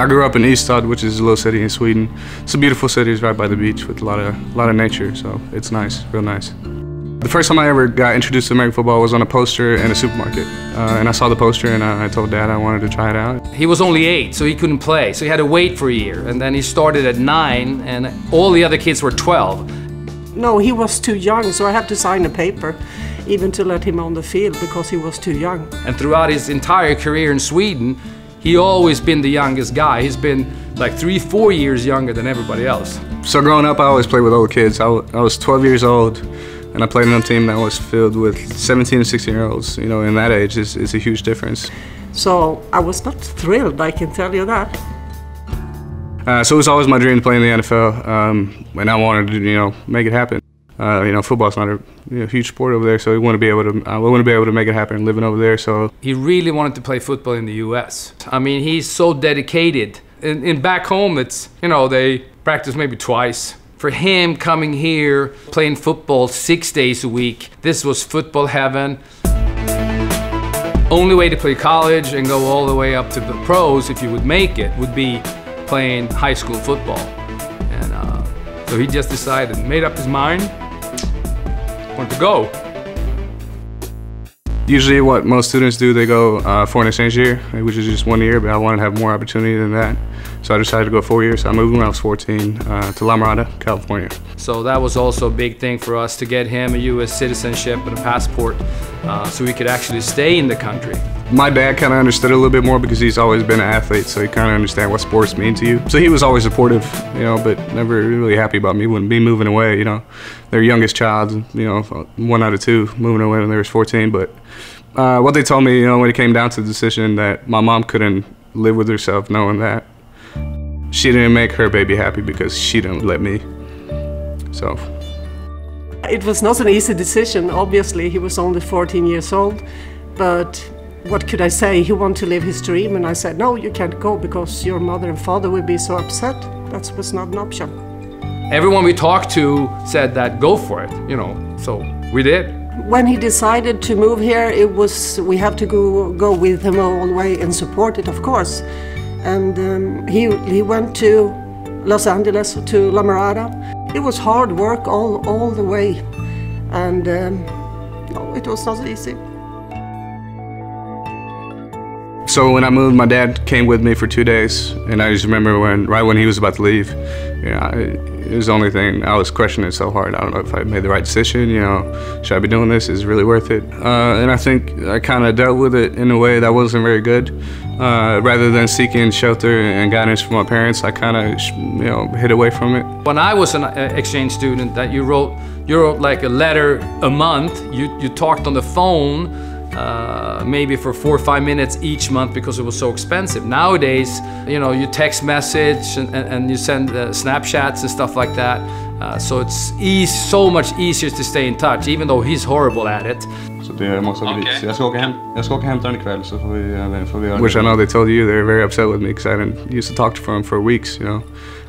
grew up in E12, which is a little city in Sweden. It's a beautiful city. It's right by the beach with a lot of nature, so it's nice, real nice. The first time I ever got introduced to American football was on a poster in a supermarket. And I saw the poster and I told Dad I wanted to try it out. He was only 8, so he couldn't play, so he had to wait for a year. And then he started at 9, and all the other kids were 12. No, he was too young, so I had to sign a paper, even to let him on the field, because he was too young. And throughout his entire career in Sweden, he always been the youngest guy. He's been like 3-4 years younger than everybody else. So growing up, I always played with old kids. I was 12 years old, and I played on a team that was filled with 17 and 16-year-olds. You know, in that age, it's a huge difference. So I was not thrilled, I can tell you that. So it was always my dream to play in the NFL, and I wanted to, make it happen. Football's not a huge sport over there, so I wouldn't be able to make it happen living over there. So he really wanted to play football in the U.S. I mean, he's so dedicated. In back home, it's they practice maybe twice. For him, coming here, playing football 6 days a week, this was football heaven. Only way to play college and go all the way up to the pros, if you would make it, would be playing high school football. And so he just decided, made up his mind, wanted to go. Usually what most students do, they go for an exchange year, which is just 1 year, but I wanted to have more opportunity than that. So I decided to go 4 years. I moved when I was 14 to La Mirada, California. So that was also a big thing for us to get him a U.S. citizenship and a passport so he could actually stay in the country. My dad kind of understood a little bit more because he's always been an athlete, so he kind of understands what sports mean to you. So he was always supportive, but never really happy about me moving away, Their youngest child, 1 out of 2 moving away when they was 14. But what they told me, when it came down to the decision that my mom couldn't live with herself knowing that she didn't make her baby happy because she didn't let me, so. It was not an easy decision, obviously. He was only 14 years old, but what could I say? He wanted to live his dream, and I said, no, you can't go because your mother and father will be so upset. That was not an option. Everyone we talked to said that go for it, so we did. When he decided to move here, we have to go with him all the way and support it, of course. And he went to Los Angeles, to La Mirada. It was hard work all the way, and no, it was not easy. So when I moved, my dad came with me for 2 days, and I just remember right when he was about to leave, it was the only thing I was questioning so hard. I don't know if I made the right decision, should I be doing this? Is it really worth it? And I think I kind of dealt with it in a way that wasn't very good. Rather than seeking shelter and guidance from my parents, I kind of, hid away from it. When I was an exchange student, that you wrote like a letter a month. You talked on the phone maybe for 4 or 5 minutes each month because it was so expensive. Nowadays, you text message and you send Snapchats and stuff like that. So it's so much easier to stay in touch, even though he's horrible at it. Så det måste bli. Så jag ska åka hem den ikväll så får vi göra. Which I know they told you they're very upset with me because I didn't used to talk to them for weeks,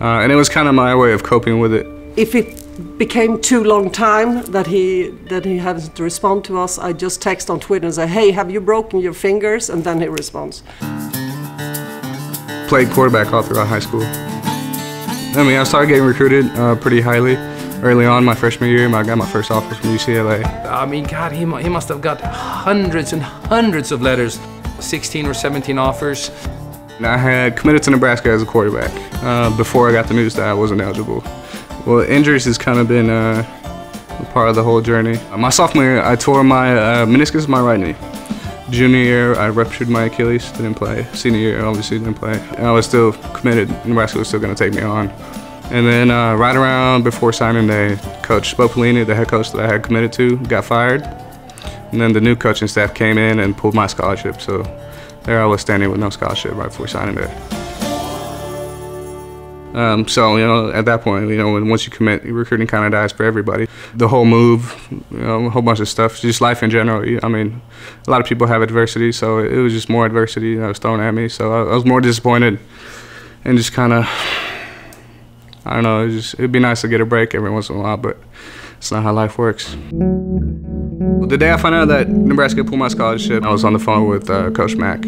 and it was kind of my way of coping with it. If it became too long time that he has to respond to us, I just text on Twitter and say, hey, have you broken your fingers? And then he responds. Played quarterback all throughout high school. I started getting recruited pretty highly early on. My freshman year, I got my first offer from UCLA. I mean, God, he must have got hundreds and hundreds of letters, 16 or 17 offers. And I had committed to Nebraska as a quarterback before I got the news that I wasn't eligible. Well, injuries has kind of been a part of the whole journey. My sophomore year, I tore my meniscus of my right knee. Junior year, I ruptured my Achilles, didn't play. Senior year, obviously didn't play. And I was still committed. Nebraska was still going to take me on. And then right around before signing day, Coach Spopolini, the head coach that I had committed to, got fired. And then the new coaching staff came in and pulled my scholarship. So there I was standing with no scholarship right before signing day. So, at that point, once you commit, recruiting kind of dies for everybody. The whole move, a whole bunch of stuff, just life in general. I mean, a lot of people have adversity, so it was just more adversity that was thrown at me. So I was more disappointed and just kind of, I don't know, it'd be nice to get a break every once in a while, but it's not how life works. The day I found out that Nebraska pulled my scholarship, I was on the phone with Coach Mack.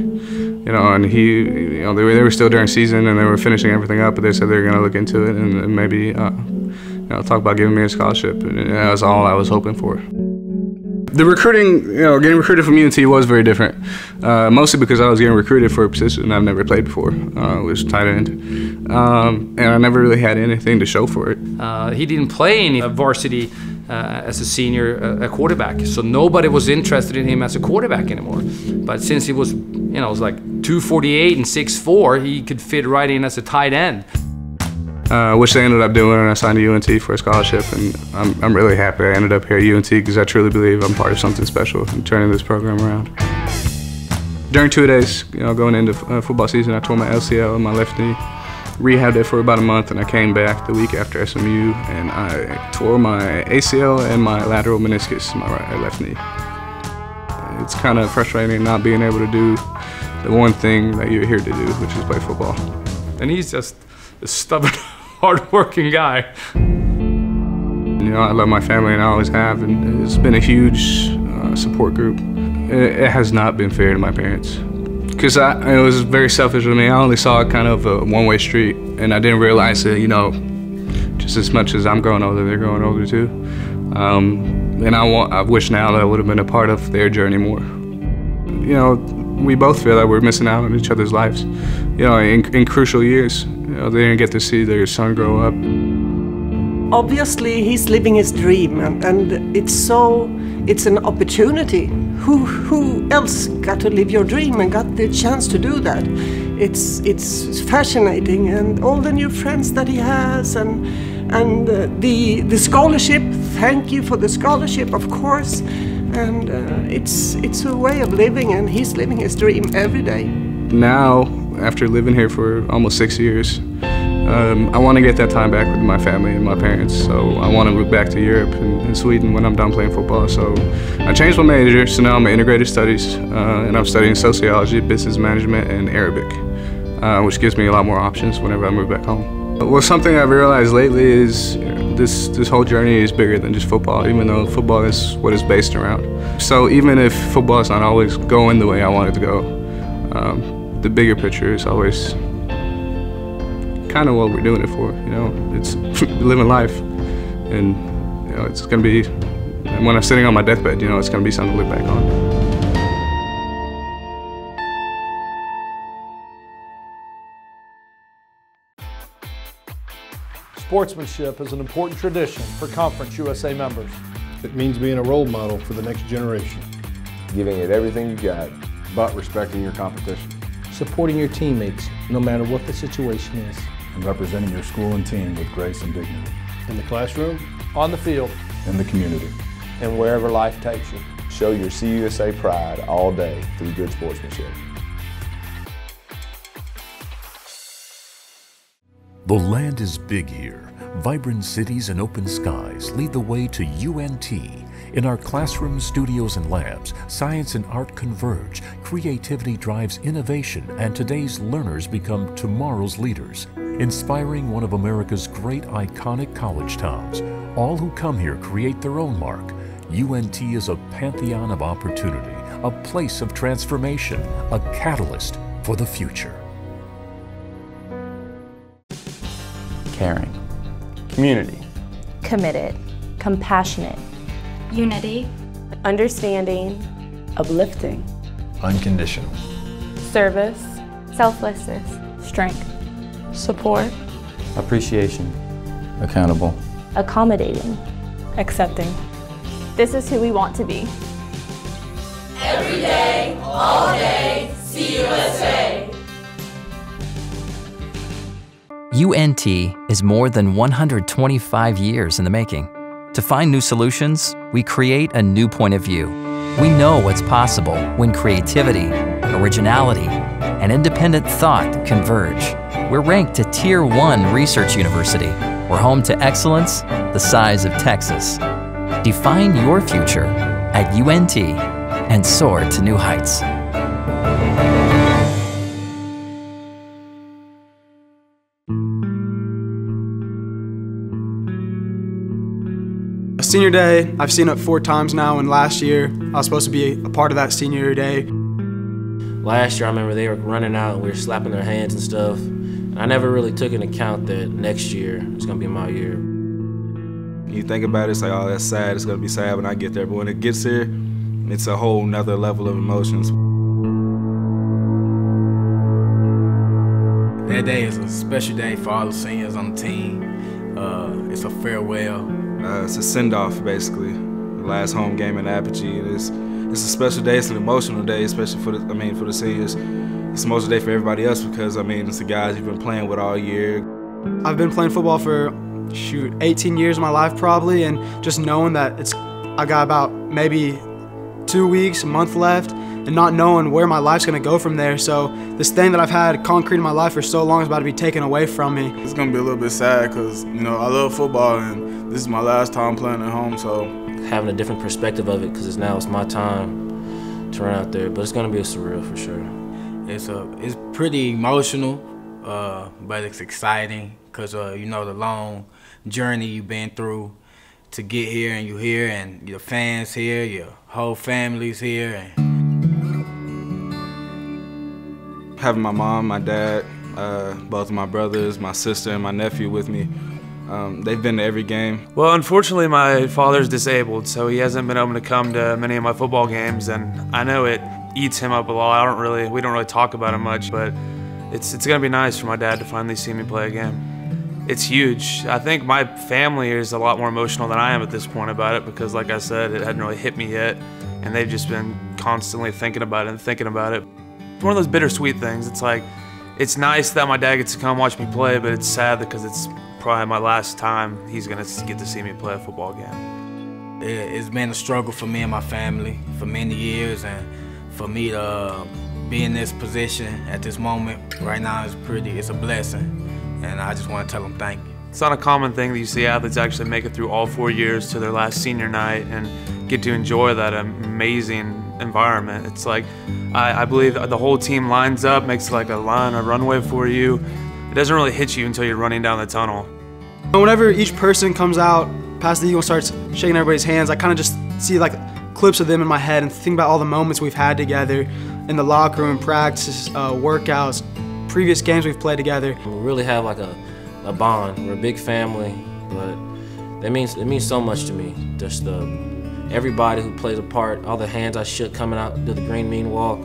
You know, and they were still during season and they were finishing everything up, but they said they were going to look into it and maybe, talk about giving me a scholarship, and that was all I was hoping for. The recruiting, getting recruited from UNT was very different, mostly because I was getting recruited for a position I've never played before, which was tight end, and I never really had anything to show for it. He didn't play any varsity as a senior, a quarterback, so nobody was interested in him as a quarterback anymore. But since he was, it was like 248 and 6'4", he could fit right in as a tight end. Which they ended up doing, and I signed to UNT for a scholarship, and I'm really happy I ended up here at UNT because I truly believe I'm part of something special in turning this program around. During 2 days, going into football season, I tore my LCL in my left knee, rehabbed it for about a month, and I came back the week after SMU, and I tore my ACL and my lateral meniscus in my left knee. It's kind of frustrating not being able to do the one thing that you're here to do, which is play football. And he's just a stubborn, hard-working guy. I love my family, and I always have, and it's been a huge support group. It has not been fair to my parents, because it was very selfish of me. I only saw it kind of a one-way street, and I didn't realize that, just as much as I'm growing older, they're growing older too. And I wish now that I would have been a part of their journey more. We both feel that we're missing out on each other's lives. In crucial years, they didn't get to see their son grow up. Obviously, he's living his dream, and it's an opportunity. Who else got to live your dream and got the chance to do that? It's fascinating, and all the new friends that he has, and the scholarship. Thank you for the scholarship, of course. And it's a way of living, and he's living his dream every day. Now, after living here for almost 6 years, I want to get that time back with my family and my parents. So I want to move back to Europe and Sweden when I'm done playing football. So I changed my major, so now I'm in integrated studies, and I'm studying sociology, business management, and Arabic, which gives me a lot more options whenever I move back home. Well, something I've realized lately is this whole journey is bigger than just football, even though football is what it's based around. So even if football is not always going the way I want it to go, the bigger picture is always kind of what we're doing it for. It's living life, and it's gonna be, when I'm sitting on my deathbed, it's gonna be something to look back on. Sportsmanship is an important tradition for Conference USA members. It means being a role model for the next generation. Giving it everything you got, but respecting your competition. Supporting your teammates, no matter what the situation is. And representing your school and team with grace and dignity. In the classroom, on the field, in the community. And wherever life takes you. Show your CUSA pride all day through good sportsmanship. The land is big here. Vibrant cities and open skies lead the way to UNT. In our classrooms, studios, and labs, science and art converge. Creativity drives innovation, and today's learners become tomorrow's leaders. Inspiring one of America's great iconic college towns. All who come here create their own mark. UNT is a pantheon of opportunity, a place of transformation, a catalyst for the future. Caring. Community. Committed. Compassionate. Unity. Understanding. Uplifting. Unconditional. Service. Selflessness. Strength. Support. Appreciation. Accountable. Accommodating. Accepting. This is who we want to be. Every day, all day, CUSA. UNT is more than 125 years in the making. To find new solutions, we create a new point of view. We know what's possible when creativity, originality, and independent thought converge. We're ranked a Tier 1 research university. We're home to excellence the size of Texas. Define your future at UNT and soar to new heights. Senior Day, I've seen it 4 times now, and last year I was supposed to be a part of that senior day. Last year, I remember they were running out and we were slapping their hands and stuff. And I never really took into account that next year is gonna be my year. You think about it, it's like, oh, that's sad, it's gonna be sad when I get there. But when it gets here, it's a whole nother level of emotions. That day is a special day for all the seniors on the team. It's a farewell. It's a send-off, basically. The last home game in Apogee. It's a special day. It's an emotional day, especially for the seniors. It's an emotional day for everybody else because it's the guys you've been playing with all year. I've been playing football for 18 years of my life probably, and just knowing that I got about maybe 2 weeks, a month left, and not knowing where my life's gonna go from there. So this thing that I've had concrete in my life for so long is about to be taken away from me. It's gonna be a little bit sad because, I love football and this is my last time playing at home, so. Having a different perspective of it because now it's my time to run out there, but it's gonna be surreal for sure. It's pretty emotional, but it's exciting because, the long journey you've been through to get here, and you're here, and your fans here, your whole family's here. And having my mom, my dad, both of my brothers, my sister, and my nephew with me, they've been to every game. Well, unfortunately, my father's disabled, so he hasn't been able to come to many of my football games, and I know it eats him up a lot. We don't really talk about it much, but it's gonna be nice for my dad to finally see me play a game. It's huge. I think my family is a lot more emotional than I am at this point about it because, like I said, it hadn't really hit me yet, and they've just been constantly thinking about it. It's one of those bittersweet things. It's like, it's nice that my dad gets to come watch me play, but it's sad because it's probably my last time he's gonna get to see me play a football game. It's been a struggle for me and my family for many years, and for me to be in this position at this moment right now it's a blessing. And I just want to tell them thank you. It's not a common thing that you see athletes actually make it through all 4 years to their last senior night and get to enjoy that amazing environment. It's like, I believe the whole team lines up, makes like a runway for you. It doesn't really hit you until you're running down the tunnel. Whenever each person comes out past the Eagle and starts shaking everybody's hands, I kind of just see like clips of them in my head and think about all the moments we've had together in the locker room, practice, workouts, previous games we've played together. We really have like a bond. We're a big family, but it means so much to me. Just everybody who plays a part, all the hands I shook coming out to the green mean walk,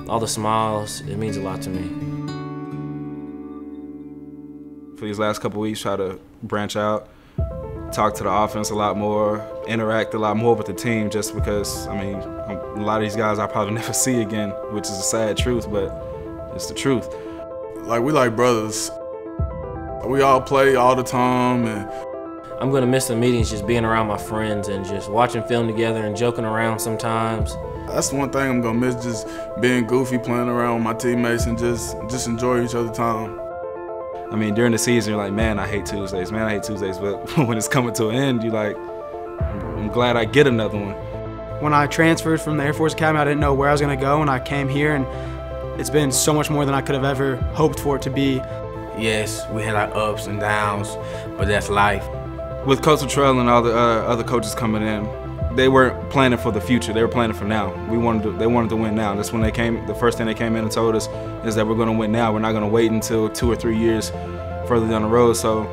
all the smiles, it means a lot to me. For these last couple weeks, try to branch out, talk to the offense a lot more, interact a lot more with the team just because, a lot of these guys I probably never see again, which is a sad truth, but it's the truth. We like brothers. We all play all the time. And I'm gonna miss the meetings, just being around my friends and just watching film together and joking around sometimes. That's one thing I'm gonna miss, just being goofy, playing around with my teammates and just enjoying each other's time. During the season, you're like, man, I hate Tuesdays, but when it's coming to an end, you're like, I'm glad I get another one. When I transferred from the Air Force Academy, I didn't know where I was gonna go, and I came here, and it's been so much more than I could have ever hoped for it to be. Yes, we had our ups and downs, but that's life. With Coach Luttrell and all the other coaches coming in, they weren't planning for the future, they were planning for now. They wanted to win now. That's when the first thing they came in and told us is that we're gonna win now. We're not gonna wait until 2 or 3 years further down the road. So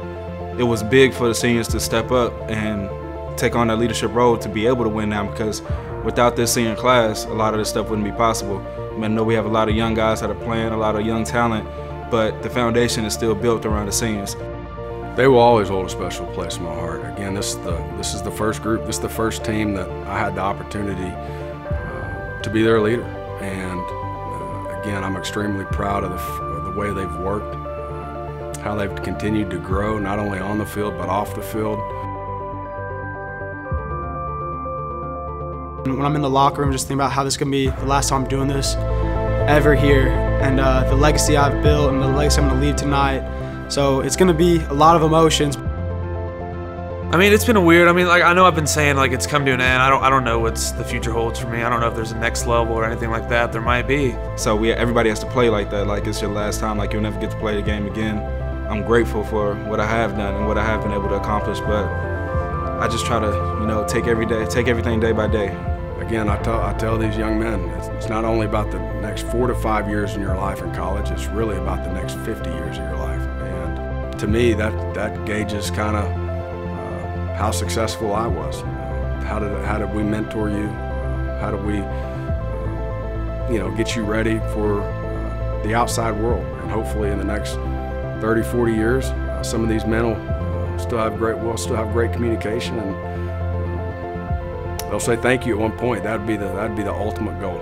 it was big for the seniors to step up and take on that leadership role to be able to win now, because without this senior class, a lot of this stuff wouldn't be possible. I know we have a lot of young guys that are playing, a lot of young talent, but the foundation is still built around the seniors. They will always hold a special place in my heart. Again, this is the first group, this is the first team that I had the opportunity to be their leader. And again, I'm extremely proud of the way they've worked, how they've continued to grow, not only on the field, but off the field. When I'm in the locker room, just think about how this is going to be the last time I'm doing this ever here, and the legacy I've built and the legacy I'm going to leave tonight. So it's going to be a lot of emotions. It's been weird. I know I've been saying it's come to an end. I don't know what the future holds for me. I don't know if there's a next level or anything like that. There might be. So everybody has to play like that, like it's your last time, like you'll never get to play the game again. I'm grateful for what I have done and what I have been able to accomplish, but I just try to, take everything day by day. again, I tell these young men, it's not only about the next 4 to 5 years in your life in college, it's really about the next 50 years of your life. And to me, that gauges kind of how successful I was. How did we mentor you? How did we, get you ready for the outside world? And hopefully in the next 30, 40 years, some of these men will still have great communication, and they'll say thank you at one point. That'd be the ultimate goal.